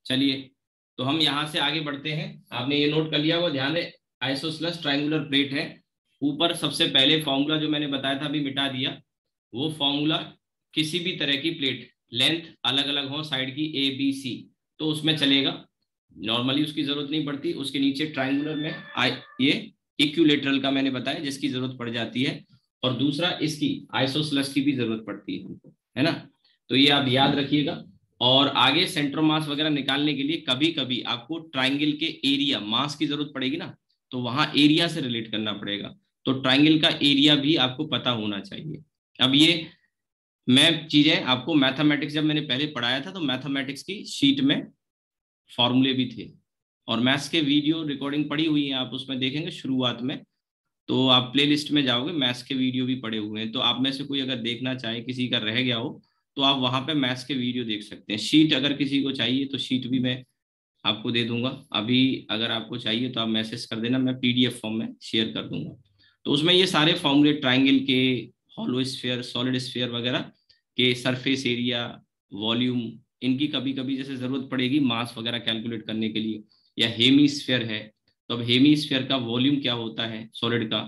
चलिए, तो हम यहाँ से आगे बढ़ते हैं। आपने ये नोट कर लिया हुआ, ध्यान रहे आइसोसलेस ट्रायंगुलर प्लेट है। ऊपर सबसे पहले फॉर्मूला जो मैंने बताया था अभी मिटा दिया, वो फॉर्मूला किसी भी तरह की प्लेट लेंथ अलग अलग हो साइड की ए बी सी तो उसमें चलेगा, नॉर्मली उसकी जरूरत नहीं पड़ती। उसके नीचे ट्रायंगुलर में ये इक्विलेटरल का मैंने बताया जिसकी जरूरत पड़ जाती है, और दूसरा इसकी आइसोसलेस की भी जरूरत पड़ती है हमको, है ना। तो ये आप याद रखिएगा। और आगे सेंटर मास वगैरह निकालने के लिए कभी कभी आपको ट्राइंगल के एरिया मास की जरूरत पड़ेगी ना, तो वहां एरिया से रिलेट करना पड़ेगा। तो ट्राइंगल का एरिया भी आपको पता होना चाहिए। अब ये मैं चीजें आपको मैथमेटिक्स जब मैंने पहले पढ़ाया था तो मैथमेटिक्स की शीट में फॉर्मूले भी थे, और मैथ्स के वीडियो रिकॉर्डिंग पड़ी हुई है, आप उसमें देखेंगे शुरुआत में। तो आप प्ले लिस्ट में जाओगे, मैथ्स के वीडियो भी पड़े हुए हैं, तो आप में से कोई अगर देखना चाहे, किसी का रह गया हो तो आप वहां पे मैथ्स के वीडियो देख सकते हैं। शीट अगर किसी को चाहिए तो शीट भी मैं आपको दे दूंगा अभी, अगर आपको चाहिए तो आप मैसेज कर देना, मैं पीडीएफ फॉर्म में शेयर कर दूंगा। तो उसमें ये सारे फॉर्मूले ट्राइंगल के, हॉलो स्फीयर, सॉलिड स्फीयर वगैरह के सरफेस एरिया, वॉल्यूम, इनकी कभी कभी जैसे जरूरत पड़ेगी मास वगैरह कैलकुलेट करने के लिए, या हेमी स्फीयर है तो अब हेमी स्फीयर का वॉल्यूम क्या होता है सॉलिड का,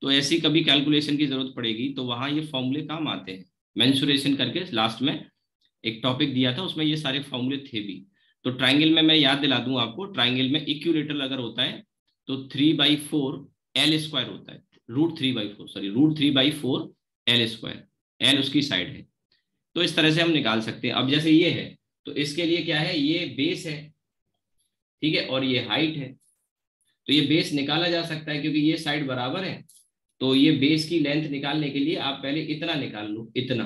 तो ऐसी कभी कैलकुलेशन की जरूरत पड़ेगी तो वहां ये फॉर्मूले काम आते हैं। मेंसुरेशन करके लास्ट में एक टॉपिक दिया था, उसमें ये सारे फॉर्मूले थे भी। तो ट्राइंगल में मैं याद दिला दूं आपको, ट्राइंगल में इक्विलेटरल अगर होता है तो 3/4 एल स्क्वायर होता है, √3/4 एल स्क्वायर, एल उसकी साइड है। तो इस तरह से हम निकाल सकते हैं। अब जैसे ये है तो इसके लिए क्या है, ये बेस है, ठीक है, और ये हाइट है। तो ये बेस निकाला जा सकता है क्योंकि ये साइड बराबर है। तो ये बेस की लेंथ निकालने के लिए आप पहले इतना निकाल लो, इतना,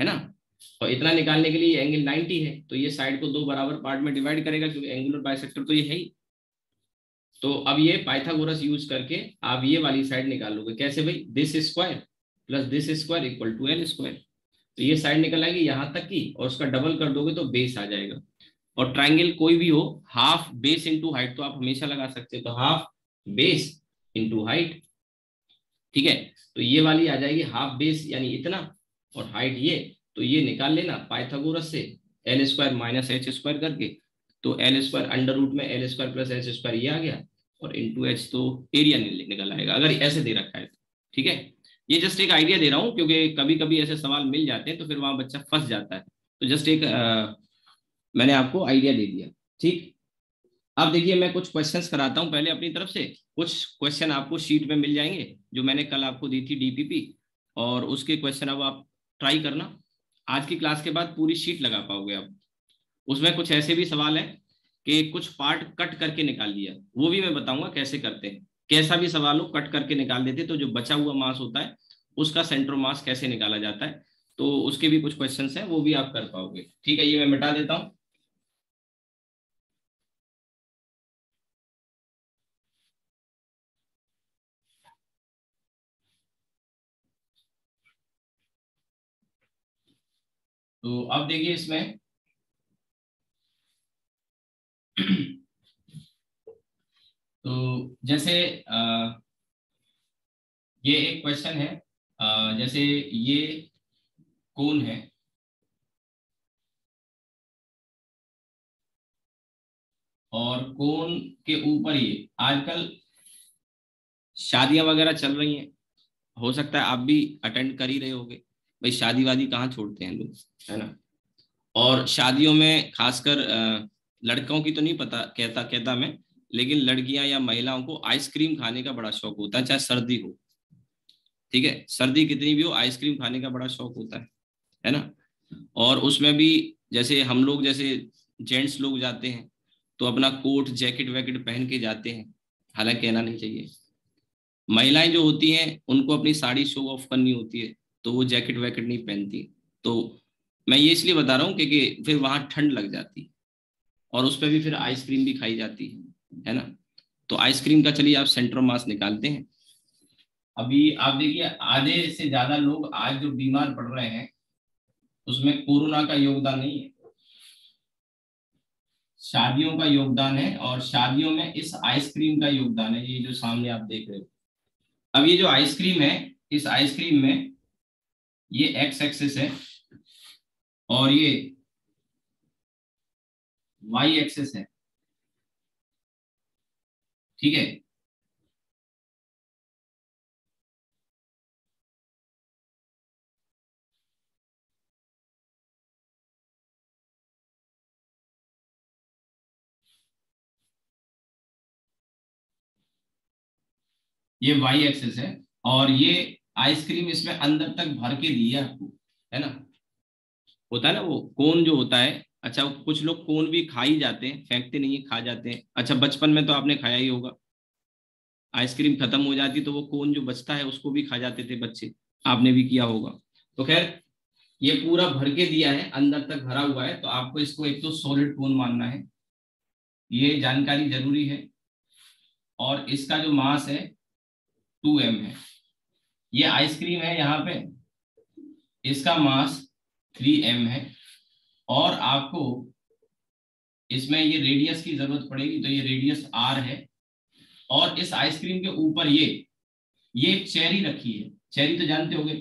है ना। और इतना निकालने के लिए एंगल 90 है, तो ये साइड को दो बराबर पार्ट में डिवाइड करेगा क्योंकि एंगुलर बाइसेक्टर तो ये है ही। तो अब ये पाइथागोरस यूज करके आप ये वाली साइड निकाल लोगे। कैसे भाई, this square plus this square equal to L square. तो ये साइड निकल आएगी यहाँ तक की, और उसका डबल कर दोगे तो बेस आ जाएगा। और ट्राइंगल कोई भी हो, हाफ बेस इंटू हाइट तो आप हमेशा लगा सकते हो, तो हाफ बेस इंटू हाइट, ठीक है। तो ये वाली आ जाएगी हाफ बेस यानी इतना, और हाइट ये, तो ये निकाल लेना पाइथागोरस से, L square minus H square करके। तो एल स्क्वायर अंडर रूट में L square plus H square ये आ गया, और इंटू एच तो एरिया निकल आएगा अगर ऐसे दे रखा है तो, ठीक है। ये जस्ट एक आइडिया दे रहा हूँ क्योंकि कभी कभी ऐसे सवाल मिल जाते हैं तो फिर वहां बच्चा फंस जाता है। तो जस्ट एक मैंने आपको आइडिया दे दिया, ठीक। अब देखिए मैं कुछ क्वेश्चंस कराता हूं पहले अपनी तरफ से। कुछ क्वेश्चन आपको शीट में मिल जाएंगे जो मैंने कल आपको दी थी डीपीपी, और उसके क्वेश्चन अब आप ट्राई करना। आज की क्लास के बाद पूरी शीट लगा पाओगे आप। उसमें कुछ ऐसे भी सवाल है कि कुछ पार्ट कट करके निकाल लिया, वो भी मैं बताऊंगा कैसे करते हैं। कैसा भी सवाल हो कट करके निकाल देते तो जो बचा हुआ मास होता है उसका सेंटर मास कैसे निकाला जाता है, तो उसके भी कुछ क्वेश्चन हैं, वो भी आप कर पाओगे। ठीक है, ये मैं मिटा देता हूँ। तो अब देखिए इसमें तो जैसे ये एक क्वेश्चन है, जैसे ये कोन है, और कोन के ऊपर ये आजकल शादियां वगैरह चल रही हैं, हो सकता है आप भी अटेंड कर ही रहे होगे। भाई शादी वादी कहाँ छोड़ते हैं लोग, है ना। और शादियों में खासकर लड़कों की तो नहीं पता, कहता कहता मैं, लेकिन लड़कियां या महिलाओं को आइसक्रीम खाने का बड़ा शौक होता है, चाहे सर्दी हो, ठीक है, सर्दी कितनी भी हो आइसक्रीम खाने का बड़ा शौक होता है ना। और उसमें भी जैसे हम लोग जैसे जेंट्स लोग जाते हैं तो अपना कोट जैकेट वैकेट पहन के जाते हैं, हालांकि कहना नहीं चाहिए। महिलाएं जो होती हैं उनको अपनी साड़ी शो ऑफ करनी होती है तो वो जैकेट वैकेट नहीं पहनती। तो मैं ये इसलिए बता रहा हूँ क्योंकि फिर वहां ठंड लग जाती है, और उस पर भी फिर आइसक्रीम भी खाई जाती है ना। तो आइसक्रीम का चलिए आप सेंटर मास निकालते हैं। अभी आप देखिए आधे से ज्यादा लोग आज जो बीमार पड़ रहे हैं उसमें कोरोना का योगदान नहीं है, शादियों का योगदान है, और शादियों में इस आइसक्रीम का योगदान है, ये जो सामने आप देख रहे हो। अब ये जो आइसक्रीम है, इस आइसक्रीम में ये एक्स एक्सिस है और ये वाई एक्सेस है, ठीक है। ये वाई एक्सेस है और ये आइसक्रीम इसमें अंदर तक भर के दी है आपको, है ना। होता है ना वो कोन जो होता है, अच्छा कुछ लोग कोन भी खा ही जाते हैं, फेंकते नहीं है, खा जाते हैं। अच्छा बचपन में तो आपने खाया ही होगा, आइसक्रीम खत्म हो जाती तो वो कोन जो बचता है उसको भी खा जाते थे बच्चे, आपने भी किया होगा। तो खैर ये पूरा भर के दिया है, अंदर तक भरा हुआ है, तो आपको इसको एक तो सॉलिड कोन मानना है, ये जानकारी जरूरी है। और इसका जो मास है 2m है। ये आइसक्रीम है यहाँ पे, इसका मास 3m है। और आपको इसमें ये रेडियस की जरूरत पड़ेगी, तो ये रेडियस r है। और इस आइसक्रीम के ऊपर ये एक चेरी रखी है, चेरी तो जानते होंगे,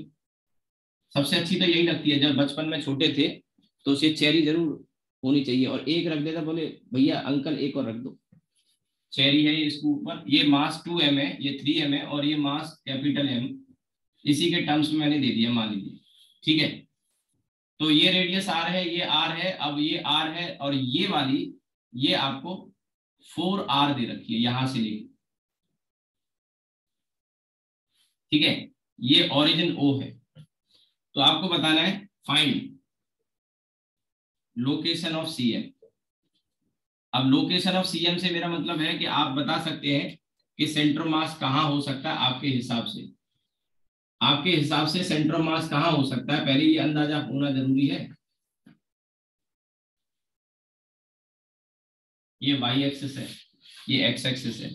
सबसे अच्छी तो यही लगती है, जब बचपन में छोटे थे तो उसे चेरी जरूर होनी चाहिए। और एक रख देता, बोले भैया अंकल एक और रख दो, चेरी है ये इसके ऊपर। ये मास 2m है, ये 3m है, और ये मास कैपिटल M, इसी के टर्म्स में मैंने दे दिया मान लीजिए, ठीक है। तो ये रेडियस r है, ये r है, अब ये r है, और ये वाली ये आपको 4r दे रखी है यहां से लेके, ठीक है। ये ओरिजिन O है। तो आपको बताना है फाइंड लोकेशन ऑफ CM। अब लोकेशन ऑफ CM से मेरा मतलब है कि आप बता सकते हैं कि सेंटर मास कहां हो सकता है आपके हिसाब से। आपके हिसाब से सेंटर मास कहां हो सकता है, पहले ये अंदाजा होना जरूरी है। ये वाई एक्सिस है, ये एक्स एक्सिस है।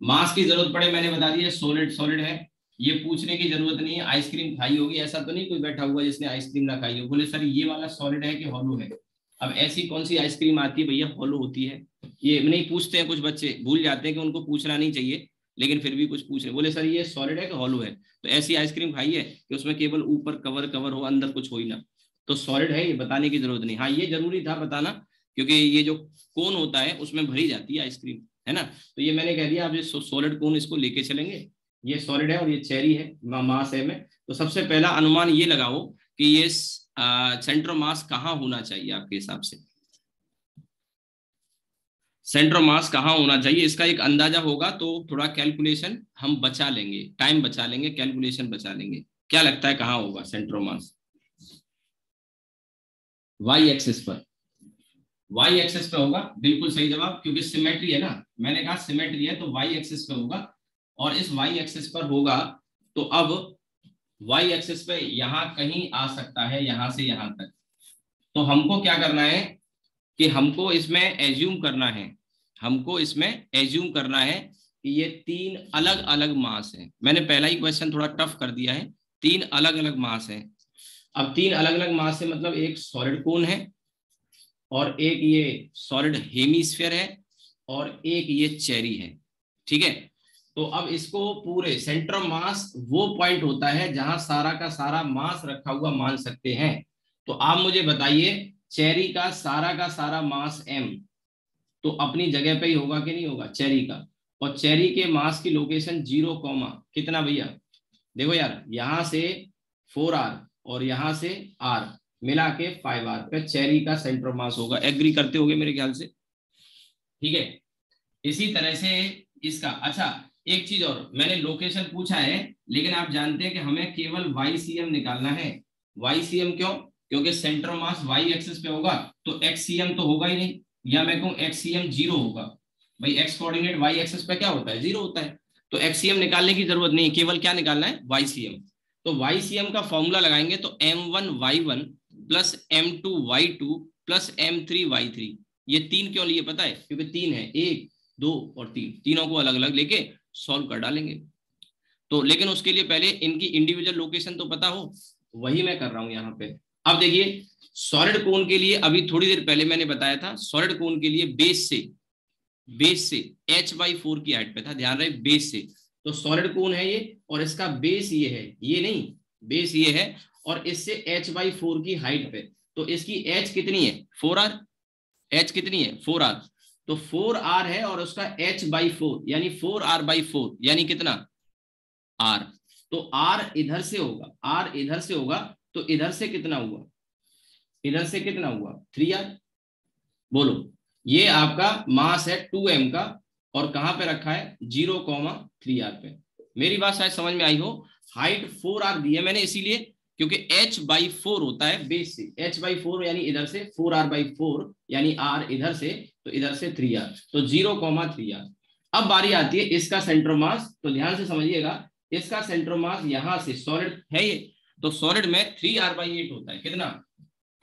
मास की जरूरत पड़े मैंने बता दिया, सॉलिड सॉलिड है, ये पूछने की जरूरत नहीं है। आइसक्रीम खाई होगी, ऐसा तो नहीं कोई बैठा हुआ जिसने आइसक्रीम ना खाई हो, बोले सर ये वाला सॉलिड है कि हॉलो है। अब ऐसी कौन सी आइसक्रीम आती है भैया हॉलो होती है, ये नहीं पूछते हैं, कुछ बच्चे भूल जाते हैं कि उनको पूछना नहीं चाहिए, लेकिन फिर भी कुछ पूछ रहे, बोले सर ये सॉलिड है कि हॉलो है। तो ऐसी आइसक्रीम खाई है कि उसमें केवल ऊपर कवर कवर हो, अंदर कुछ हो ही ना, तो सॉलिड है, ये बताने की जरूरत नहीं। हाँ ये जरूरी था बताना, क्योंकि ये जो कोन होता है उसमें भरी जाती है आइसक्रीम, है ना। तो ये मैंने कह दिया, आप ये सॉलिड कोन इसको लेके चलेंगे, ये सॉलिड है और ये चेरी है, मास है में। तो सबसे पहला अनुमान ये लगाओ कि ये सेंटर मास कहाँ होना चाहिए आपके हिसाब से, सेंटर मास कहाँ होना चाहिए, इसका एक अंदाजा होगा तो थोड़ा कैलकुलेशन हम बचा लेंगे, टाइम बचा लेंगे, कैलकुलेशन बचा लेंगे। क्या लगता है कहाँ होगा सेंटर मास? वाई एक्सिस पर, वाई एक्सिस पे होगा, बिल्कुल सही जवाब, क्योंकि सिमेट्री है ना, मैंने कहा सिमेट्री है तो वाई एक्सिस पे होगा। और इस वाई एक्सिस पर होगा तो अब वाई एक्सिस पे यहां कहीं आ सकता है, यहां से यहां तक। तो हमको क्या करना है कि हमको इसमें एज्यूम करना है, हमको इसमें एज्यूम करना है कि ये तीन अलग अलग मास हैं। मैंने पहला ही क्वेश्चन थोड़ा टफ कर दिया है, तीन अलग अलग मास हैं। अब तीन अलग अलग मास से मतलब एक सॉलिड कोन है, और एक ये सॉलिड हेमीस्फेयर है, और एक ये चेरी है, ठीक है। तो अब इसको पूरे सेंटर मास वो पॉइंट होता है जहां सारा का सारा मास रखा हुआ मान सकते हैं। तो आप मुझे बताइए चेरी का सारा मास M तो अपनी जगह पे ही होगा कि नहीं होगा चेरी का। और चेरी के मास की लोकेशन 0, कितना भैया, देखो यार यहां से 4r और यहां से r मिला के 5r पे चेरी का सेंटर मास होगा। एग्री करते होगे मेरे ख्याल से, ठीक है। इसी तरह से इसका, अच्छा एक चीज और, मैंने लोकेशन पूछा है लेकिन आप जानते हैं कि हमें केवल YCM निकालना है। YCM क्यों? क्योंकि सेंटर मास वाई एक्सिस पे होगा तो XCM तो होगा ही नहीं, या मैं कहूं XCM 0 होगा। भाई एक्स कोऑर्डिनेट वाई एक्सिस पे क्या होता है, 0 होता है। तो XCM निकालने की जरूरत नहीं, केवल क्या निकालना है, YCM। तो YCM का फॉर्मूला लगाएंगे तो M1Y1 plus M2Y2 plus M3Y3। ये तीन क्यों लिए पता है? क्योंकि तीन है, 1 2 और 3, तीनों को अलग अलग लेके सॉल्व कर डालेंगे। तो लेकिन उसके लिए पहले इनकी इंडिविजुअल लोकेशन तो पता हो, वही मैं कर रहा हूं यहाँ पे। अब देखिए सॉलिड कोन के लिए अभी थोड़ी देर पहले मैंने बताया था, सॉलिड कोन के लिए बेस से h/4 की हाइट पे था, ध्यान रहे बेस से। तो सॉलिड कोन है ये और इसका बेस ये है, ये नहीं बेस ये है, और इससे h/4 की हाइट पे, तो इसकी h कितनी है 4r, एच कितनी है 4r, तो 4r है और उसका h/4 यानी 4r/4 यानी कितना r, तो r इधर से होगा, r इधर से होगा, तो इधर से कितना हुआ, इधर से कितना हुआ 3r। बोलो, ये आपका मास है 2m का और कहां पे रखा है 0,3r पे। मेरी बात शायद समझ में आई हो। हाइट 4r दी है मैंने इसीलिए क्योंकि h/4 होता है बेस से, h/4 यानी इधर से 4r/4 यानी r इधर से, तो इधर से 3r, तो 0,3r। अब बारी आती है इसका सेंटर मास, तो ध्यान से समझिएगा, इसका सेंटर मास यहां से सॉलिड है ये, तो सॉलिड में 3r/8 होता है, कितना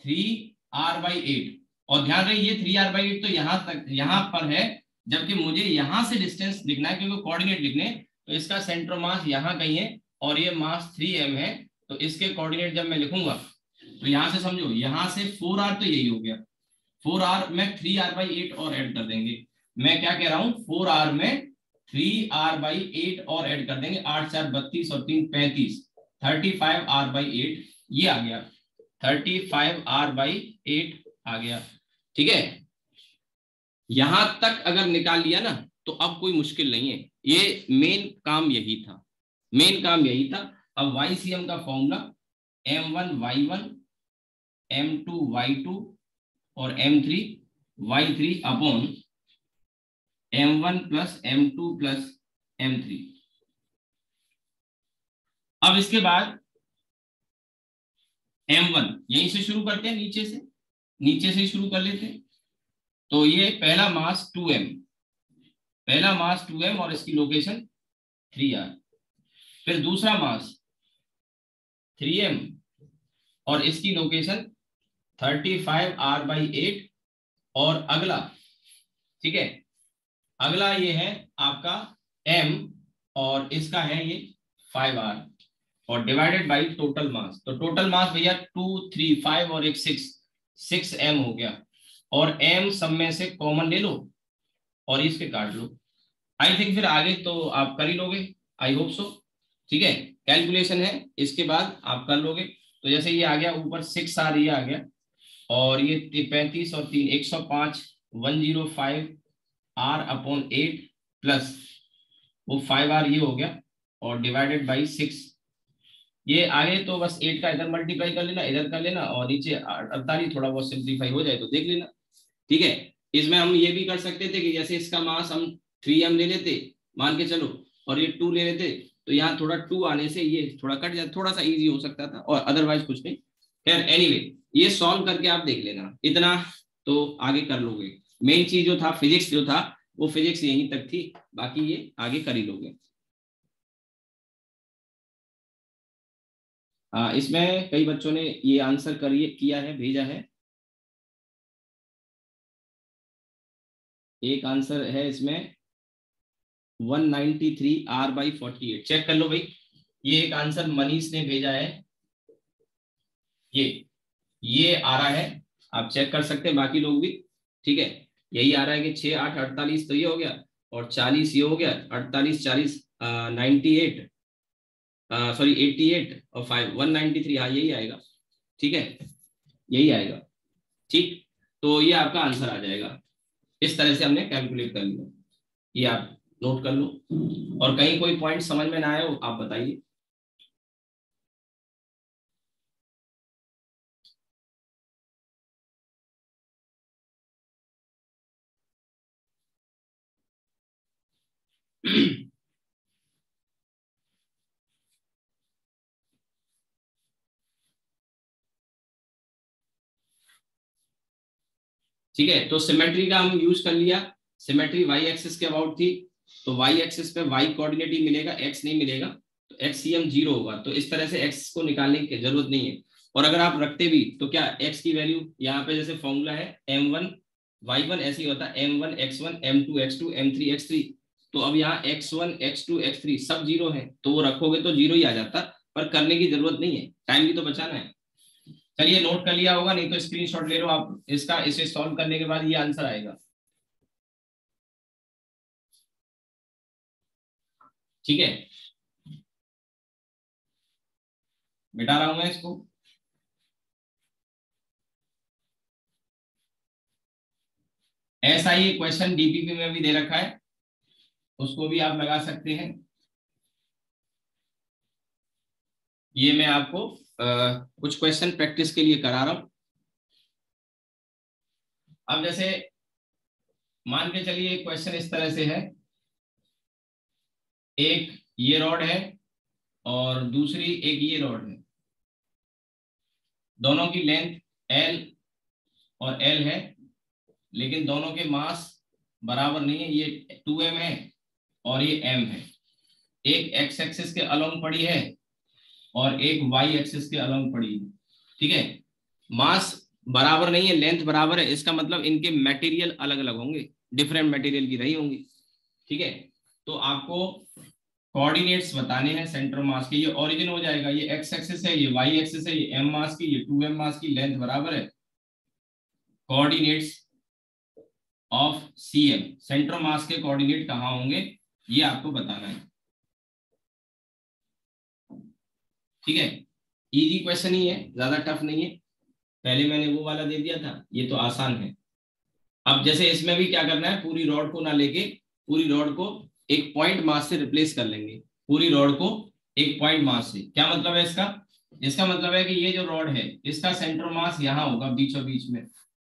3r/8। और ध्यान रहे ये 3r/8 तो यहां तक यहां पर है, जबकि मुझे यहां से डिस्टेंस लिखना है क्योंकि कोऑर्डिनेट लिखने, तो इसका सेंटर मास यहां कहीं है और ये मास 3m है, तो इसके कोऑर्डिनेट जब मैं लिखूंगा तो यहां से समझो, यहां से 4r तो यही हो गया, 4r में 3r/8 और ऐड कर देंगे। मैं क्या कह रहा हूं 4r में 3r/8 और ऐड कर देंगे, 8 4 32 और 3 35, 35r/8 ये आ गया, 35r/8 आ गया। ठीक है, यहां तक अगर निकाल लिया ना तो अब कोई मुश्किल नहीं है, ये मेन काम यही था, मेन काम यही था। अब YCM का फॉर्मूला m1y1 m2y2 और m3y3 upon m1 plus m2 plus m3। अब इसके बाद m1 यहीं से शुरू करते हैं, नीचे से शुरू कर लेते हैं। तो ये पहला मास 2m, पहला मास 2m और इसकी लोकेशन 3r। फिर दूसरा मास 3m और इसकी लोकेशन 35r/8 और अगला, ठीक है, अगला ये है आपका m और इसका है ये 5r और डिवाइडेड बाई टोटल मास। तो टोटल मास भैया 2 3 5 और एक 6m हो गया, और m सब में से कॉमन ले लो और इसके काट लो। आई थिंक फिर आगे तो आप कर ही लोगे, आई होप सो। ठीक है, कैलकुलेशन है, इसके बाद आप कर लोगे। तो जैसे ये आ गया ऊपर 6r ये आ गया, और ये 35 और 3 105 105r/8 प्लस वो 5r ये हो गया और डिवाइडेड बाई 6। ये आगे तो बस 8 का इधर मल्टीप्लाई कर लेना, इधर कर लेना, और नीचे 48 थोड़ा बहुत सिंप्लीफाई हो जाए तो देख लेना। ठीक है, इसमें हम ये भी कर सकते थे कि जैसे इसका मास हम 3m ले लेते मान के चलो, और ये 2 ले लेते, तो यहाँ थोड़ा 2 आने से ये थोड़ा कट जाता, थोड़ा सा इजी हो सकता था, और अदरवाइज कुछ नहीं। खैर एनीवे, ये सॉल्व करके आप देख लेना, इतना तो आगे कर लोगे। मेन चीज जो था फिजिक्स जो था वो फिजिक्स यहीं तक थी, बाकी ये आगे कर ही लोगे। इसमें कई बच्चों ने ये आंसर करिए किया है, भेजा है। एक आंसर है इसमें 193r/48, चेक कर लो भाई। ये एक आंसर मनीष ने भेजा है, ये आ रहा है, आप चेक कर सकते हैं, बाकी लोग भी। ठीक है, यही आ रहा है कि 6 8 48 तो ये हो गया, और 40 ये हो गया, 48 40 98, सॉरी 88 और 5 193, हाँ यही आएगा। ठीक है, यही आएगा। ठीक, तो ये आपका आंसर आ जाएगा। इस तरह से हमने कैलकुलेट कर लिया, ये आप नोट कर लो, और कहीं कोई पॉइंट समझ में ना आए हो आप बताइए। ठीक है, तो सिमेट्री का हम यूज कर लिया, सिमेट्री वाई एक्सिस के अबाउट थी, तो वाई एक्सिस पे वाई कोऑर्डिनेट ही मिलेगा, एक्स नहीं मिलेगा, तो एक्ससीएम 0 होगा, तो इस तरह से एक्स को निकालने की जरूरत नहीं है। और अगर आप रखते भी तो क्या एक्स की वैल्यू यहाँ पे जैसे फॉर्मूला है m1y1 ऐसे ही होता है m1x1 m2x2 m3x3, तो अब यहाँ x1 x2 x3 सब 0 है, तो वो रखोगे तो 0 ही आ जाता, पर करने की जरूरत नहीं है, टाइम भी तो बचाना है। चलिए नोट कर लिया होगा, नहीं तो स्क्रीनशॉट ले लो आप इसका, इसे सॉल्व करने के बाद ये आंसर आएगा। ठीक है, मिटा रहा हूं मैं इसको। ऐसा ही क्वेश्चन डीपीपी में भी दे रखा है, उसको भी आप लगा सकते हैं। ये मैं आपको कुछ क्वेश्चन प्रैक्टिस के लिए करा रहा हूं। अब जैसे मान के चलिए एक क्वेश्चन इस तरह से है, एक ये रॉड है और दूसरी एक ये रॉड है, दोनों की लेंथ L और L है, लेकिन दोनों के मास बराबर नहीं है। ये 2m है और ये m है। एक x एक्सिस के अलोंग पड़ी है और एक y एक्सिस के अलोंग पड़ी है। ठीक है, मास बराबर नहीं है, लेंथ बराबर है, इसका मतलब इनके मटेरियल अलग अलग होंगे, डिफरेंट मटेरियल की रही होंगी। ठीक है, तो आपको कोऑर्डिनेट्स बताने हैं सेंटर मास के। ये ओरिजिन हो जाएगा, ये x एक्सिस है, ये y एक्सिस है, ये m मास की, ये 2m मास की, लेंथ बराबर है। Coordinates of CM, centre mass के कोऑर्डिनेट कहाँ होंगे ये आपको बताना है। ठीक है, इजी क्वेश्चन ही है, ज्यादा टफ नहीं है। पहले मैंने वो वाला दे दिया था, ये तो आसान है। अब जैसे इसमें भी क्या करना है, पूरी रॉड को ना लेके पूरी रॉड को एक पॉइंट मास से रिप्लेस कर लेंगे। पूरी रॉड को एक पॉइंट मास से, क्या मतलब है इसका? इसका मतलब है कि ये जो रॉड है इसका सेंटर मास यहाँ होगा बीचों बीच में,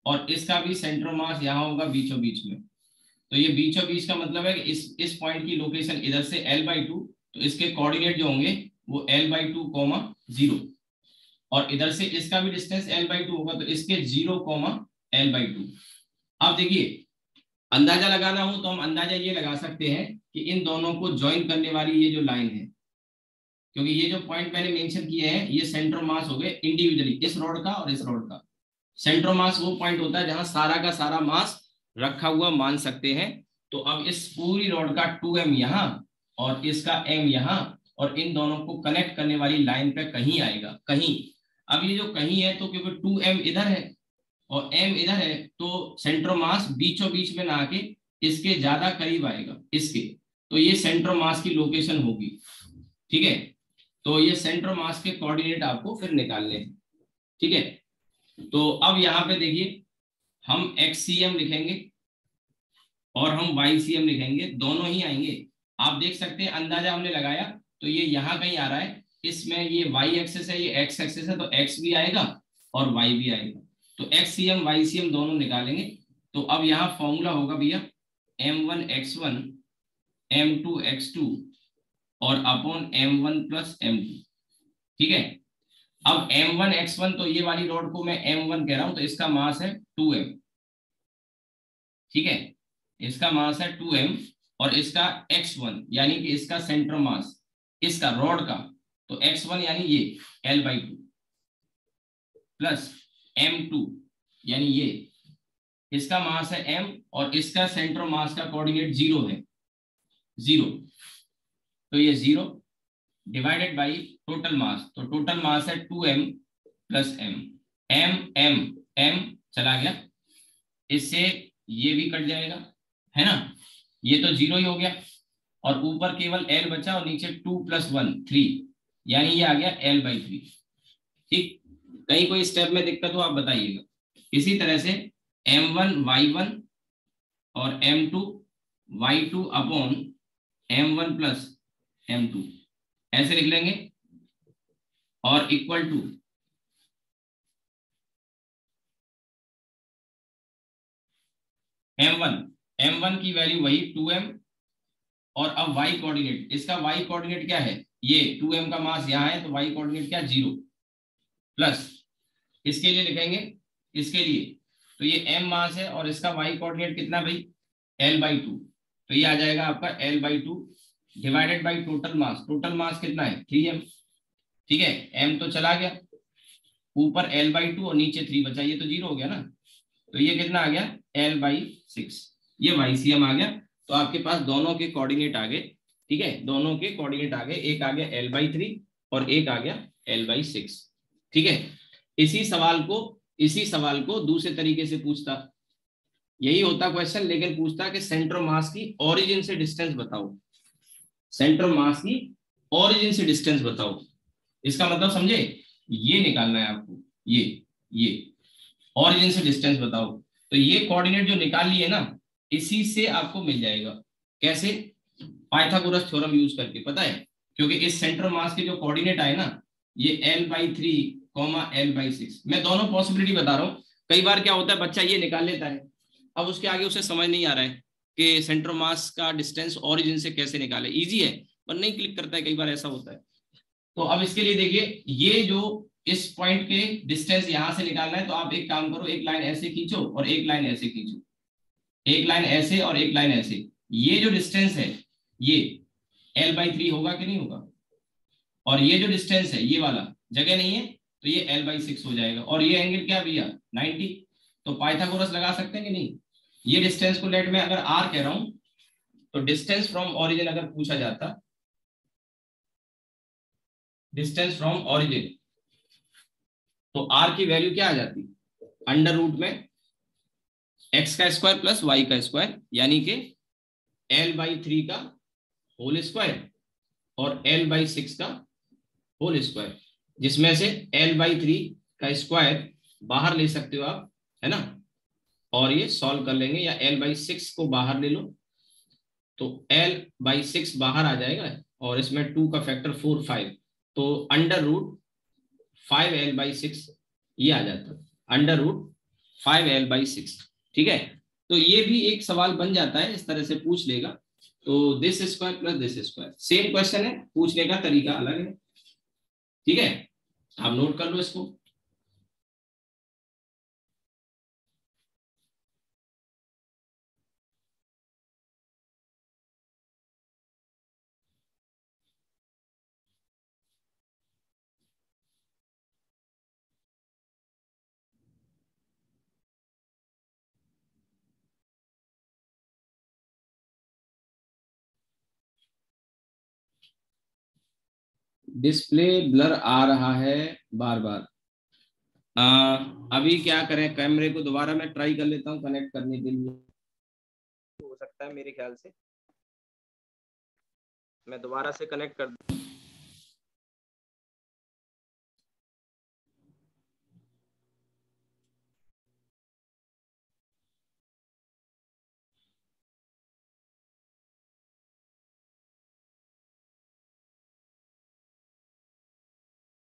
और इसका भी सेंटर मास यहाँ होगा बीचों बीच में। तो ये बीचों बीच का मतलब है कि इस पॉइंट की लोकेशन इधर से L/2, तो इसके कोऑर्डिनेट जो होंगे वो L/2, 0, और इधर से इसका भी डिस्टेंस L/2 होगा, तो इसके 0, L/2। अब देखिए, अंदाजा लगाना हो तो हम अंदाजा ये लगा सकते हैं कि इन दोनों को ज्वाइन करने वाली ये जो लाइन है, क्योंकि ये जो पॉइंट मैंने मेंशन किए हैं ये सेंटर मास हो गए इंडिविजुअली, इस रॉड का और इस रॉड का। सेंटर मास वो पॉइंट होता है जहां सारा का सारा मास रखा हुआ मान सकते हैं। तो अब इस पूरी रॉड का 2m यहाँ और इसका m यहाँ, और इन दोनों को कनेक्ट करने वाली लाइन पे कहीं आएगा, कहीं। अब ये जो कहीं है, तो क्योंकि 2m इधर है और m इधर है, तो सेंटर मास बीचों बीच में ना आके इसके ज्यादा करीब आएगा, इसके। तो ये सेंटर मास की लोकेशन होगी। ठीक है, तो ये सेंटर मास के कोऑर्डिनेट आपको फिर निकालने हैं। ठीक है, तो अब यहाँ पे देखिए, हम XCM लिखेंगे और हम YCM लिखेंगे, दोनों ही आएंगे। आप देख सकते हैं अंदाजा हमने लगाया, तो ये यहाँ कहीं आ रहा है, इसमें ये y एक्सिस है, ये x एक्सिस है, तो x भी आएगा और y भी आएगा। तो XCM YCM दोनों निकालेंगे। तो अब यहाँ फॉर्मूला होगा भैया m1x1 m2x2 और अपॉन m1 प्लस m2। ठीक है, अब m1x1, तो ये वाली रॉड को मैं m1 कह रहा हूं, तो इसका मास है 2m। ठीक है, इसका मास है 2m, और इसका x1 यानी कि इसका सेंटर मास, इसका रॉड का, तो x1 यानी ये L/2 प्लस m2 यानी ये, इसका मास है m, और इसका सेंटर मास का कोऑर्डिनेट 0 है, 0, तो ये 0 डिवाइडेड बाई टोटल मास, तो टोटल मास है 2m प्लस m चला गया, इससे ये भी कट जाएगा, है ना, ये तो 0 ही हो गया, और ऊपर केवल L बचा, और नीचे 2 + 1 3, यानी ये आ गया L/3। ठीक, कहीं कोई स्टेप में दिक्कत हो आप बताइएगा। इसी तरह से m1 y1 और m2 y2 upon m1 plus m2 ऐसे लिख लेंगे, और इक्वल टू m1 की वैल्यू वही 2m, और अब y कोऑर्डिनेट, इसका y कोऑर्डिनेट क्या है, ये 2m का मास यहाँ है, तो y कोऑर्डिनेट क्या, 0, प्लस इसके लिए लिखेंगे, इसके लिए तो ये m मास है, और इसका y कोऑर्डिनेट कितना भाई, L/2, तो ये आ जाएगा आपका L/2 divided by total mass कितना है 3m। ठीक है, m तो चला गया, ऊपर L/2 और नीचे 3 बचा, ये तो 0 हो गया ना, तो ये कितना आ गया L/6, ये YCM आ गया। तो आपके पास दोनों के कोऑर्डिनेट आ गए। ठीक है, दोनों के कोऑर्डिनेट आ गए, एक आ गया L/3 और एक आ गया L/6। ठीक है, इसी सवाल को दूसरे तरीके से पूछता, यही होता क्वेश्चन, लेकिन पूछता कि सेंटर मास की ओरिजिन से डिस्टेंस बताओ, सेंटर मास की ओरिजिन से डिस्टेंस बताओ। इसका मतलब समझे, ये निकालना है आपको, ये ओरिजिन से डिस्टेंस बताओ। तो ये कोऑर्डिनेट जो निकाल लिए ना, इसी से आपको मिल जाएगा। कैसे? पाइथागोरस थ्योरम यूज करके। पता है, क्योंकि इस सेंटर मास के जो कोऑर्डिनेट आए ना, ये L/3, L/6, मैं दोनों पॉसिबिलिटी बता रहा हूँ। कई बार क्या होता है, बच्चा ये निकाल लेता है, अब उसके आगे उसे समझ नहीं आ रहा है कि सेंटर मास का डिस्टेंस ओरिजिन से कैसे निकाले। इजी है पर नहीं क्लिक करता है, कई बार ऐसा होता है। तो अब इसके लिए देखिए, ये जो इस पॉइंट के डिस्टेंस यहां से निकालना है, तो आप एक काम करो, एक लाइन ऐसे खींचो और एक लाइन ऐसे खींचो, एक लाइन ऐसे और एक लाइन ऐसे। ये जो डिस्टेंस है ये L/3 होगा कि नहीं होगा? और ये जो डिस्टेंस है ये वाला जगह नहीं है, तो ये L/6 हो जाएगा। और ये एंगल क्या भैया? 90। तो पाइथागोरस लगा सकते हैं कि नहीं? ये डिस्टेंस को लेट में अगर R कह रहा हूं, तो डिस्टेंस फ्रॉम ओरिजिन अगर पूछा जाता, डिस्टेंस फ्रॉम ओरिजिन, तो R की वैल्यू क्या आ जाती? अंडर रूट में x का स्क्वायर प्लस y का स्क्वायर, यानी कि L/3 का होल स्क्वायर और L/6 का होल स्क्वायर, जिसमें से L/3 का स्क्वायर बाहर ले सकते हो आप, है ना, और ये सॉल्व कर लेंगे। या L/6 को बाहर ले लो, तो L/6 बाहर आ जाएगा, और इसमें 2 का फैक्टर 4, 5, तो अंडर रूट 5L/6 ये आ जाता, अंडर रूट 5L/6। ठीक है, तो ये भी एक सवाल बन जाता है, इस तरह से पूछ लेगा। तो this square plus this square, same question है, पूछने का तरीका अलग है। ठीक है, आप नोट कर लो इसको। डिस्प्ले ब्लर आ रहा है बार बार। अभी क्या करें, कैमरे को दोबारा मैं ट्राई कर लेता हूँ कनेक्ट करने के लिए, हो सकता है मेरे ख्याल से मैं दोबारा से कनेक्ट कर दूं।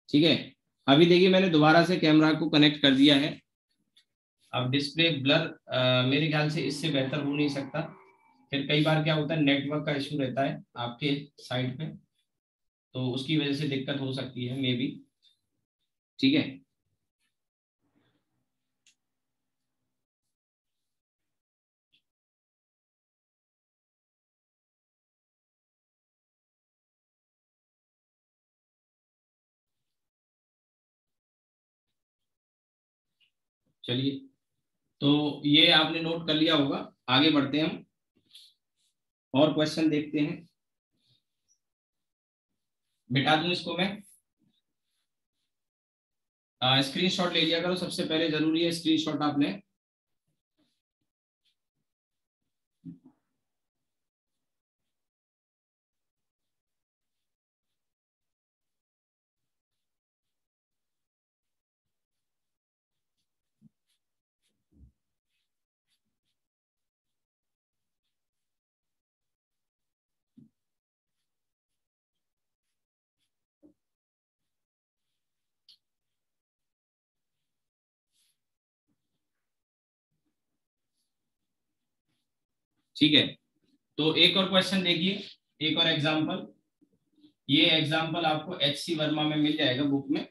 ठीक है, अभी देखिए मैंने दोबारा से कैमरा को कनेक्ट कर दिया है। अब डिस्प्ले ब्लर मेरे ख्याल से इससे बेहतर हो नहीं सकता। फिर कई बार क्या होता है, नेटवर्क का इशू रहता है आपके साइड पे, तो उसकी वजह से दिक्कत हो सकती है मे बी। ठीक है, चलिए, तो ये आपने नोट कर लिया होगा। आगे बढ़ते हैं हम, और क्वेश्चन देखते हैं। मिटा दूं इसको मैं? स्क्रीनशॉट ले लिया करो, सबसे पहले जरूरी है स्क्रीनशॉट आपने। ठीक है, तो एक और क्वेश्चन देखिए, एक और एग्जांपल। ये एग्जांपल आपको HC वर्मा में मिल जाएगा बुक में।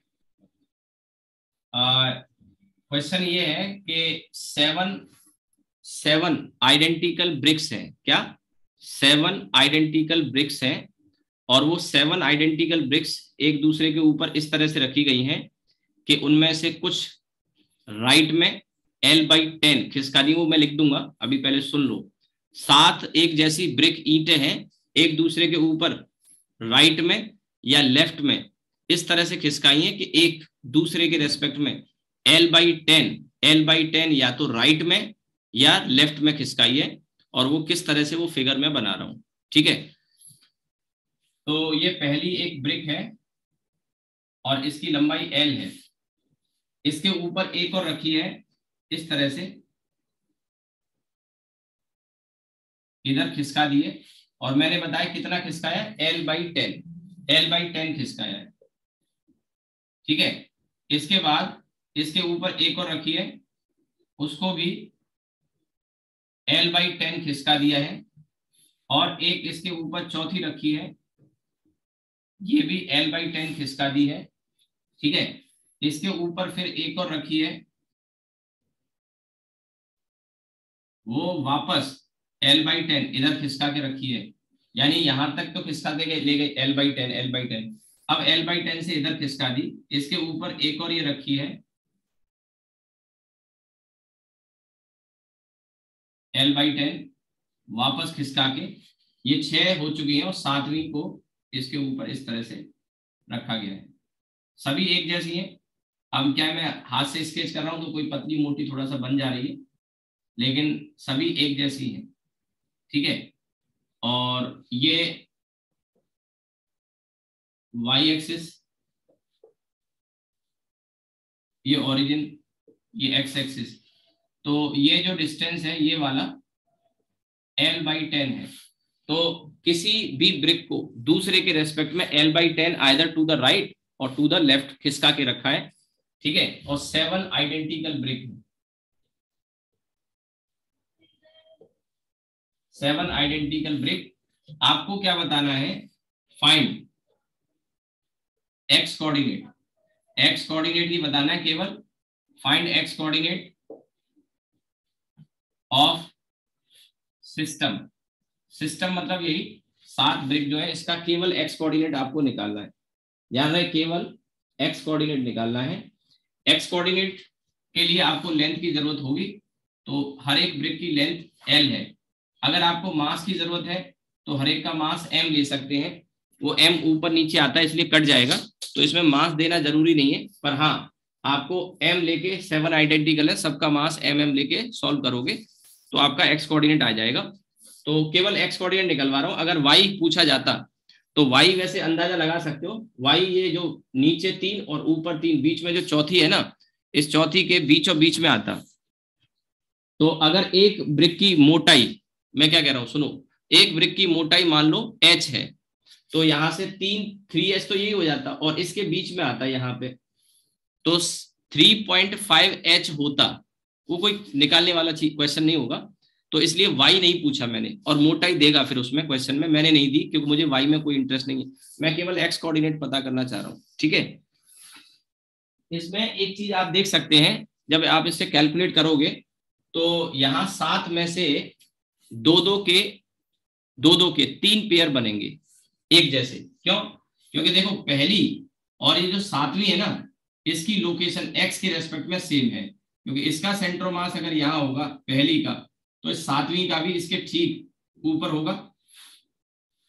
क्वेश्चन ये है कि सेवन सेवन आइडेंटिकल ब्रिक्स हैं क्या? 7 आइडेंटिकल ब्रिक्स हैं, और वो 7 आइडेंटिकल ब्रिक्स एक दूसरे के ऊपर इस तरह से रखी गई हैं कि उनमें से कुछ राइट में L/10 खिसका दी, वो मैं लिख दूंगा, अभी पहले सुन लो। 7 एक जैसी ब्रिक ईंटें हैं, एक दूसरे के ऊपर राइट में या लेफ्ट में इस तरह से खिसकाई है कि एक दूसरे के रेस्पेक्ट में L/10 या तो राइट में या लेफ्ट में खिसकाई है, और वो किस तरह से वो फिगर में बना रहा हूं। ठीक है, तो ये पहली एक ब्रिक है और इसकी लंबाई L है। इसके ऊपर एक और रखी है इस तरह से, इधर खिसका दिए, और मैंने बताया कितना खिसकाया, L/10, L/10 खिसकाया है। ठीक है, इसके बाद इसके ऊपर एक और रखी है, उसको भी L/10 खिसका दिया है, और एक इसके ऊपर चौथी रखी है, ये भी L/10 खिसका दी है। ठीक है, इसके ऊपर फिर एक और रखी है, वो वापस L/10 इधर खिसका के रखी है, यानी यहां तक तो खिसका दे गए, ले गए L/10 L/10। अब L/10 से इधर खिसका दी, इसके ऊपर एक और ये रखी है L/10, वापस खिसका के, ये 6 हो चुकी है, और 7वीं को इसके ऊपर इस तरह से रखा गया है। सभी एक जैसी हैं। अब क्या है, मैं हाथ से स्केच कर रहा हूं तो कोई पतली मोटी थोड़ा सा बन जा रही है, लेकिन सभी एक जैसी हैं। ठीक है, और ये वाई एक्सिस, ये ओरिजिन, ये एक्स एक्सिस, तो ये जो डिस्टेंस है ये वाला L/10 है। तो किसी भी ब्रिक को दूसरे के रेस्पेक्ट में L/10 either to the right or to the left खिसका के रखा है। ठीक है, और 7 आइडेंटिकल ब्रिक है, 7 आइडेंटिकल ब्रिक। आपको क्या बताना है, find x coordinate, x coordinate ही बताना है केवल, find x coordinate of system. System मतलब यही 7 ब्रिक जो है, इसका केवल एक्स कोऑर्डिनेट आपको निकालना है। ध्यान रहे, केवल एक्स कोऑर्डिनेट निकालना है। एक्स कोऑर्डिनेट के लिए आपको लेंथ की जरूरत होगी, तो हर एक ब्रिक की लेंथ L है। अगर आपको मास की जरूरत है तो हर एक का मास M ले सकते हैं, वो M ऊपर नीचे आता है इसलिए कट जाएगा, तो इसमें मास देना जरूरी नहीं है। पर हाँ, आपको M लेके, 7 आइडेंटिकल है, सबका मास MM लेके सॉल्व करोगे तो आपका एक्स कोऑर्डिनेट आ जाएगा। तो केवल एक्स कोऑर्डिनेट निकलवा रहा हूं। अगर वाई पूछा जाता तो वाई वैसे अंदाजा लगा सकते हो, वाई ये जो नीचे 3 और ऊपर 3, बीच में जो चौथी है ना, इस चौथी के बीचों बीच में आता। तो अगर एक ब्रिक की मोटाई, मैं क्या कह रहा हूं सुनो, एक ब्रिक की मोटाई मान लो H है, तो यहां से 3H तो यही हो जाता, और इसके बीच में आता यहाँ पे, तो 3.5H होता। वो कोई निकालने वाला क्वेश्चन नहीं होगा, तो इसलिए वाई नहीं पूछा मैंने, और मोटाई देगा फिर उसमें क्वेश्चन में, मैंने नहीं दी क्योंकि मुझे वाई में कोई इंटरेस्ट नहीं है, मैं केवल एक्स कोऑर्डिनेट पता करना चाह रहा हूँ। ठीक है, इसमें एक चीज आप देख सकते हैं, जब आप इससे कैलकुलेट करोगे तो यहाँ 7 में से 2-2 के 3 पेयर बनेंगे एक जैसे। क्यों? क्योंकि देखो पहली और ये जो 7वीं है ना, इसकी लोकेशन एक्स के रेस्पेक्ट में सेम है, क्योंकि इसका सेंटर मास अगर यहाँ होगा पहली का, तो 7वीं का भी इसके ठीक ऊपर होगा,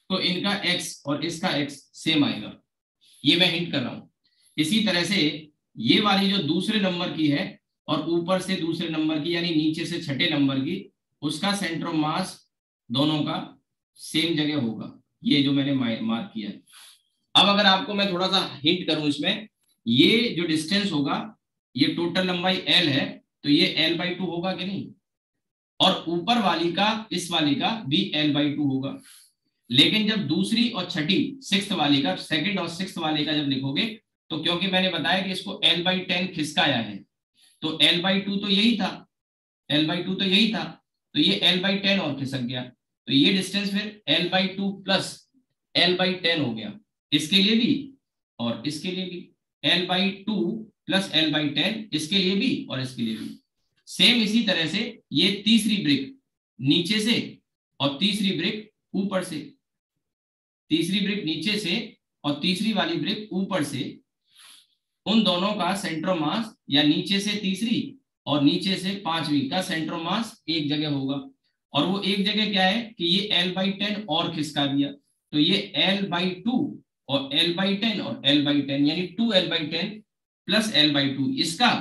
तो इनका एक्स और इसका एक्स सेम आएगा। ये मैं हिंट कर रहा हूं। इसी तरह से ये वाली जो दूसरे नंबर की है और ऊपर से दूसरे नंबर की, यानी नीचे से छठे नंबर की, उसका सेंटर ऑफ मास दोनों का सेम जगह होगा, ये जो मैंने मार्क किया है। अब अगर आपको मैं थोड़ा सा हिंट करूं इसमें, ये जो डिस्टेंस होगा, ये टोटल लंबाई L है, तो ये L/2 होगा कि नहीं, और ऊपर वाली का, इस वाली का भी L/2 होगा। लेकिन जब दूसरी और छठी, 6th वाली का, सेकंड और 6th वाले का जब लिखोगे, तो क्योंकि मैंने बताया कि इसको L/10 खिसकाया है, तो L/2 तो यही था, L/2 तो यही था, तो ये L/10 और खिसक गया, तो ये डिस्टेंस फिर L/2 प्लस L/10 हो गया, इसके लिए भी और इसके लिए भी, L/2 प्लस L/10 इसके लिए भी और इसके लिए भी। सेम इसी तरह से ये तीसरी ब्रिक नीचे से और तीसरी ब्रिक ऊपर से, तीसरी ब्रिक नीचे से और तीसरी वाली ब्रिक ऊपर से, उन दोनों का सेंटर ऑफ मास, या नीचे से तीसरी और नीचे से 5वीं का सेंटर ऑफ मास एक जगह होगा, और वो एक जगह क्या है कि ये L/10 और खिसका दिया, तो ये L/2 और L/10 और L/10, यानी 2L/10 प्लस L/2 इसका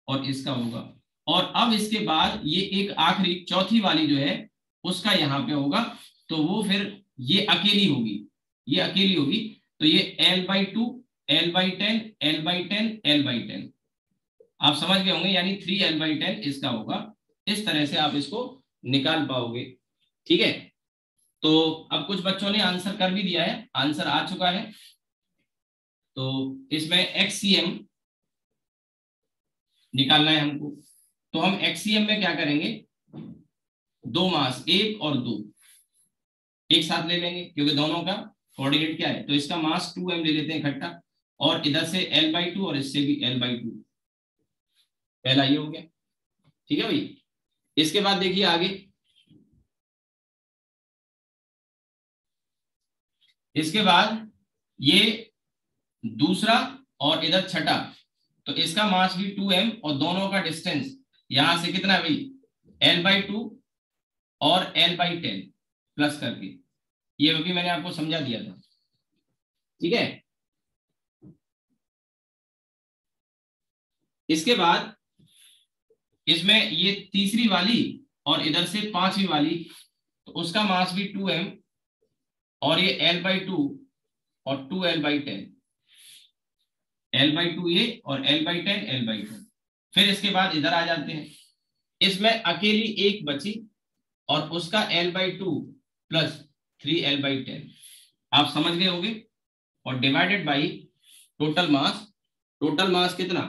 और इसका होगा। और अब इसके बाद ये एक आखिरी चौथी वाली जो है उसका यहाँ पे होगा, तो वो फिर ये अकेली होगी, ये अकेली होगी, तो ये L/2 L/10 L/10 L/10 आप समझ गए होंगे, यानी 3L/10 इसका होगा। इस तरह से आप इसको निकाल पाओगे। ठीक है, तो अब कुछ बच्चों ने आंसर कर भी दिया है, आंसर आ चुका है। तो इसमें एक्ससीएम निकालना है हमको। तो हम एक्ससीएम में क्या करेंगे, दो मास 1 और 2 एक साथ ले लेंगे, क्योंकि दोनों का कोऑर्डिनेट क्या है, तो इसका मास 2m ले लेते हैं इकट्ठा, और इधर से L/2 और इससे भी L/2। पहला ये हो गया, ठीक है भाई। इसके बाद देखिए आगे, इसके बाद ये दूसरा और इधर छठा, तो इसका मास भी 2m और दोनों का डिस्टेंस यहां से कितना है भाई, L/2 और L/10 प्लस करके, ये अभी मैंने आपको समझा दिया था, ठीक है। इसके बाद इसमें ये तीसरी वाली और इधर से पांचवी वाली, तो उसका मास भी 2m और ये L/2 और 2L/10, L/2 ये और L/10 L/10। फिर इसके बाद इधर आ जाते हैं, इसमें अकेली एक बची और उसका L/2 प्लस 3L/10 आप समझ गए होंगे, और divided by total mass. Total mass कितना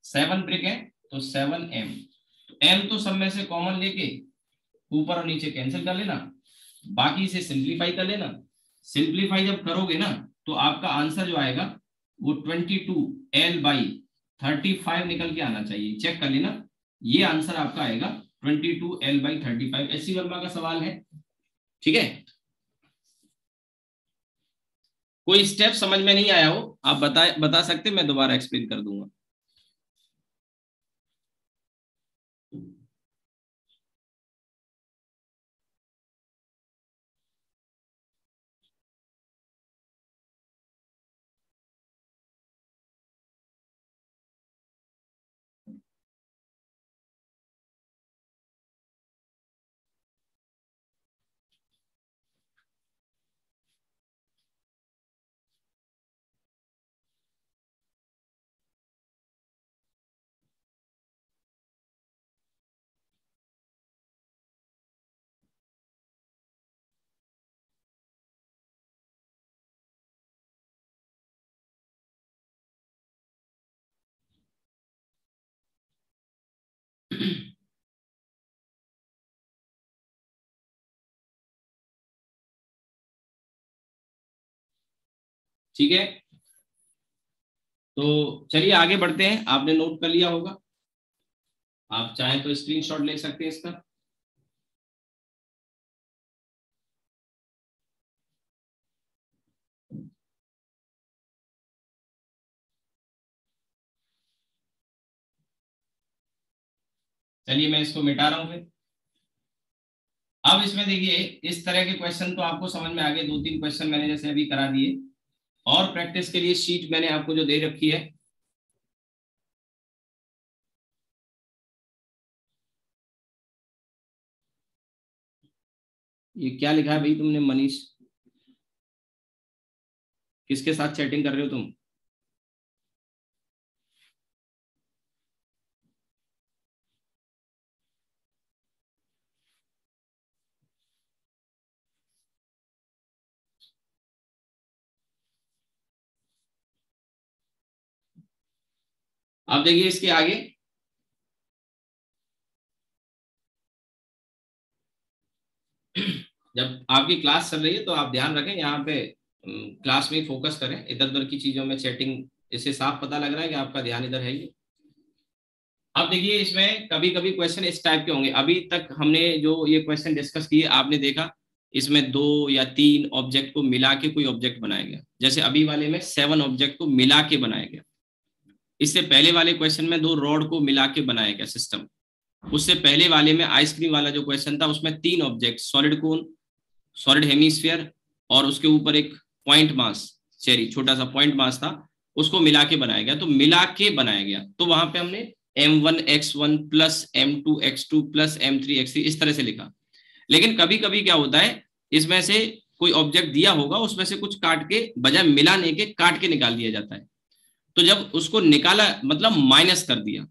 7 ब्रिक है, तो 7m। तो m तो सब में से कॉमन लेके ऊपर और नीचे कैंसिल कर लेना, बाकी से सिंप्लीफाई कर लेना। सिंप्लीफाई जब करोगे ना, तो आपका आंसर जो आएगा वो 22L/35 निकल के आना चाहिए, चेक कर लेना। ये आंसर आपका आएगा 22L/35। एससी वर्मा का सवाल है, ठीक है। कोई स्टेप समझ में नहीं आया हो आप बता सकते, मैं दोबारा एक्सप्लेन कर दूंगा। ठीक है, तो चलिए आगे बढ़ते हैं। आपने नोट कर लिया होगा, आप चाहें तो स्क्रीनशॉट ले सकते हैं इसका। चलिए मैं इसको मिटा रहा हूं फिर। अब इसमें देखिए, इस तरह के क्वेश्चन तो आपको समझ में आ गए, 2-3 क्वेश्चन मैंने जैसे अभी करा दिए, और प्रैक्टिस के लिए शीट मैंने आपको जो दे रखी है, ये क्या लिखा है भाई तुमने मनीष, किसके साथ चैटिंग कर रहे हो तुम? आप देखिए इसके आगे, जब आपकी क्लास चल रही है तो आप ध्यान रखें यहाँ पे, क्लास में फोकस करें, इधर उधर की चीजों में चैटिंग, इससे साफ पता लग रहा है कि आपका ध्यान इधर है ही। अब देखिए इसमें कभी कभी क्वेश्चन इस टाइप के होंगे, अभी तक हमने जो ये क्वेश्चन डिस्कस किए आपने देखा, इसमें 2 या 3 ऑब्जेक्ट को मिला के कोई ऑब्जेक्ट बनाया गया, जैसे अभी वाले में 7 ऑब्जेक्ट को मिला के बनाया गया। इससे पहले वाले क्वेश्चन में 2 रॉड को मिला के बनाया गया सिस्टम। उससे पहले वाले में आइसक्रीम वाला जो क्वेश्चन था, उसमें 3 ऑब्जेक्ट, सॉलिड कोन, सॉलिड हेमिस्फीयर और उसके ऊपर एक पॉइंट मास चेरी, छोटा सा पॉइंट मास था, उसको मिला के बनाया गया। तो मिला के बनाया गया, तो वहां पे हमने m1x1 plus m2x2 plus m3x3 इस तरह से लिखा। लेकिन कभी कभी क्या होता है, इसमें से कोई ऑब्जेक्ट दिया होगा, उसमें से कुछ काट के, बजाय मिलाने के काट के निकाल दिया जाता है। तो जब उसको निकाला मतलब माइनस कर दिया,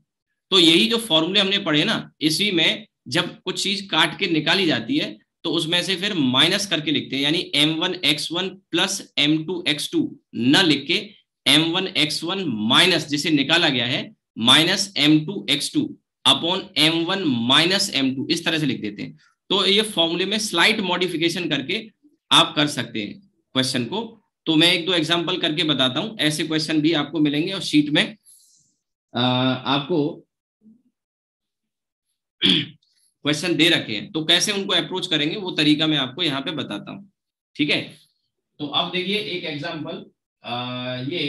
तो यही जो फॉर्मूले हमने पढ़े ना, इसी में जब कुछ चीज काट के निकाली जाती है तो उसमें से फिर माइनस करके लिखते हैं, यानी m1x1 प्लस m2x2 न लिख के m1x1 माइनस जिसे निकाला गया है minus m2x2 upon m1 minus m2, इस तरह से लिख देते हैं। तो ये फॉर्मूले में स्लाइट मॉडिफिकेशन करके आप कर सकते हैं क्वेश्चन को। तो मैं एक दो एग्जांपल करके बताता हूं, ऐसे क्वेश्चन भी आपको मिलेंगे और शीट में आपको क्वेश्चन दे रखे हैं, तो कैसे उनको अप्रोच करेंगे वो तरीका मैं आपको यहाँ पे बताता हूँ। ठीक है, तो अब देखिए एक एग्जांपल, ये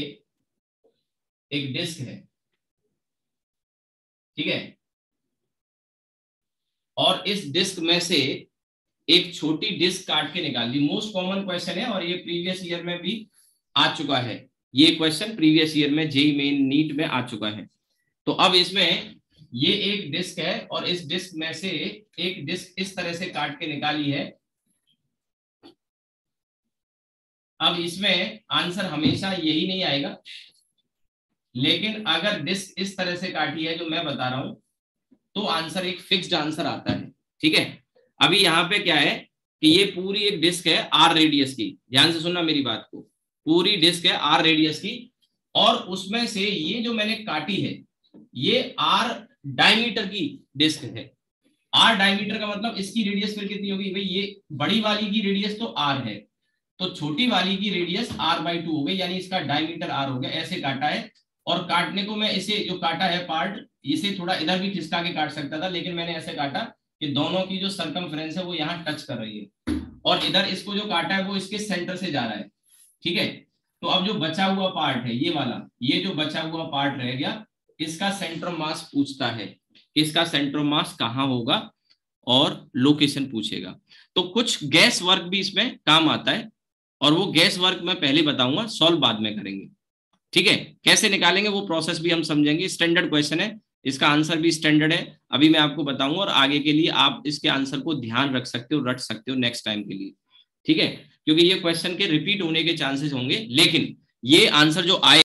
एक डिस्क है, ठीक है, और इस डिस्क में से एक छोटी डिस्क काट के निकाल दी। मोस्ट कॉमन क्वेश्चन है और ये प्रीवियस ईयर में भी आ चुका है, ये क्वेश्चन प्रीवियस ईयर में जेईई मेन नीट में आ चुका है। तो अब इसमें ये एक डिस्क है और इस डिस्क में से एक डिस्क इस तरह से काट के निकाली है। अब इसमें आंसर हमेशा यही नहीं आएगा, लेकिन अगर डिस्क इस तरह से काटी है जो मैं बता रहा हूं तो आंसर एक फिक्स्ड आंसर आता है। ठीक है, अभी यहाँ पे क्या है कि ये पूरी एक डिस्क है आर रेडियस की, ध्यान से सुनना मेरी बात को, पूरी डिस्क है आर रेडियस की, और उसमें से ये जो मैंने काटी है ये आर डायमीटर की डिस्क है। आर डायमीटर का मतलब इसकी रेडियस फिर कितनी होगी भाई, ये बड़ी वाली की रेडियस तो आर है, तो छोटी वाली की रेडियस r/2 हो गई, यानी इसका डायमीटर r हो गया। ऐसे काटा है, और काटने को मैं इसे जो काटा है पार्ट, इसे थोड़ा इधर भी खिसका के काट सकता था, लेकिन मैंने ऐसे काटा कि दोनों की जो सरकमफ्रेंस है वो यहाँ टच कर रही है, और इधर इसको जो काटा है वो इसके सेंटर से जा रहा है। ठीक है, तो अब जो बचा हुआ पार्ट है ये वाला, ये जो बचा हुआ पार्ट रह गया, इसका सेंटर ऑफ मास पूछता है, इसका सेंटर ऑफ मास कहाँ होगा और लोकेशन पूछेगा। तो कुछ गैस वर्क भी इसमें काम आता है, और वो गैस वर्क मैं पहले बताऊंगा, सॉल्व बाद में करेंगे। ठीक है, कैसे निकालेंगे वो प्रोसेस भी हम समझेंगे। स्टैंडर्ड क्वेश्चन है, इसका आंसर भी स्टैंडर्ड है, अभी मैं आपको बताऊंगा, और आगे के लिए आप इसके आंसर को ध्यान रख सकते हो, रट सकते हो नेक्स्ट टाइम के लिए। ठीक है, क्योंकि ये क्वेश्चन के रिपीट होने के चांसेस होंगे, लेकिन ये आंसर जो आए